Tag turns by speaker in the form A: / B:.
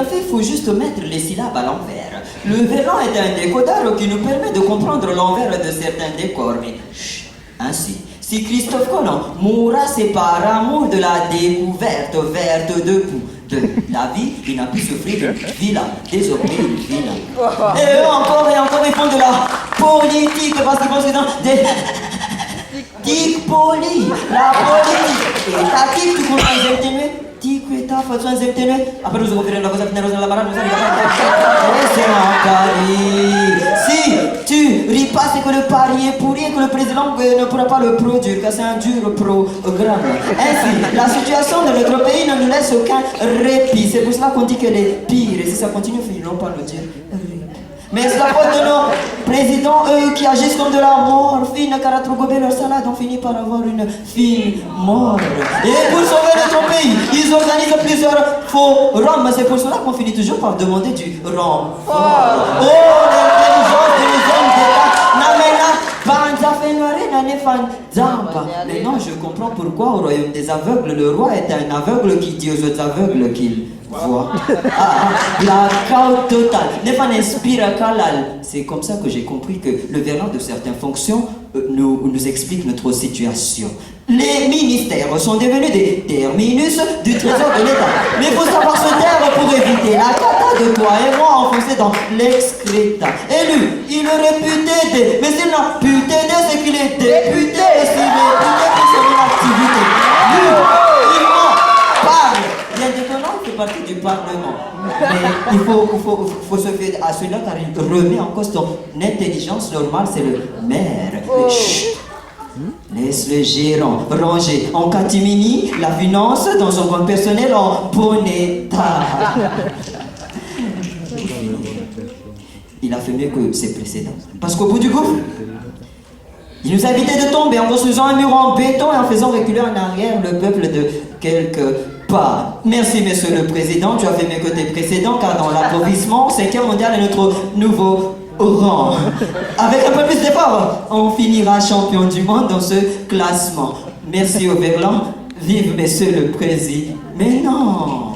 A: bien fait, il faut juste mettre les syllabes à l'envers. Le verlan est un décodeur qui nous permet de comprendre l'envers de certains décors. Mais chut, ainsi, si Christophe Colomb mourra, c'est par amour de la découverte verte de la vie, il n'a pu souffrir de villa, désormais une villa. Et encore, ils font de la politique parce qu'ils pensent que dans des... Tic poli, la politique. E ta tic tu comprends les atténués? Tic et ta faccio les atténués. Après nous avons fait la cosa nella marana, nous si tu ris pas, c'est que le pari est pourri et que le président ne pourra pas le produire, car c'est un dur programme. Ainsi, la situation de notre pays ne nous laisse aucun répit. C'est pour cela qu'on dit qu'elle est pire. Et si ça continue, finiront par le dire. Mais c'est la faute de nos présidents, eux, qui agissent comme de la morphine, car à trop gober leur salade, on finit par avoir une fine mort. Et pour sauver notre pays, ils organisent plusieurs forums. C'est pour cela qu'on finit toujours par demander du renfort. Oh, l'intelligence de nos hommes d'État n'amène pas mais non, je comprends pourquoi au royaume des aveugles, le roi est un aveugle qui dit aux autres aveugles qu'il voit. La chaos totale. Nefan inspire kalal. C'est comme ça que j'ai compris que le verlan de certaines fonctions nous explique notre situation. Les ministères sont devenus des terminus du trésor de l'État. Mais il faut savoir se taire pour éviter la cata de toi et moi enfoncés dans l'excréta. Élu, il aurait pu t'aider, mais s'il n'a pu t'aider, c'est qu'il est député. Et s'il est député, c'est son activité. Lui, il m'en parle. Bien détonnant, il fait partie du Parlement. Mais il faut se faire à celui-là car il remet en cause ton intelligence normale, c'est le maire. Mais chut. Laisse le gérant ranger en catimini la finance dans son compte personnel en bon état. Il a fait mieux que ses précédents. Parce qu'au bout du gouffre, il nous a évité de tomber en construisant un mur en béton et en faisant reculer en arrière le peuple de quelques pas. Merci, monsieur le président, tu as fait mieux que tes précédents, car dans l'appauvrissement, 5e mondial est notre nouveau rang. Avec un peu plus d'effort, on finira champion du monde dans ce classement. Merci au Verlan, vive monsieur le président. Mais non!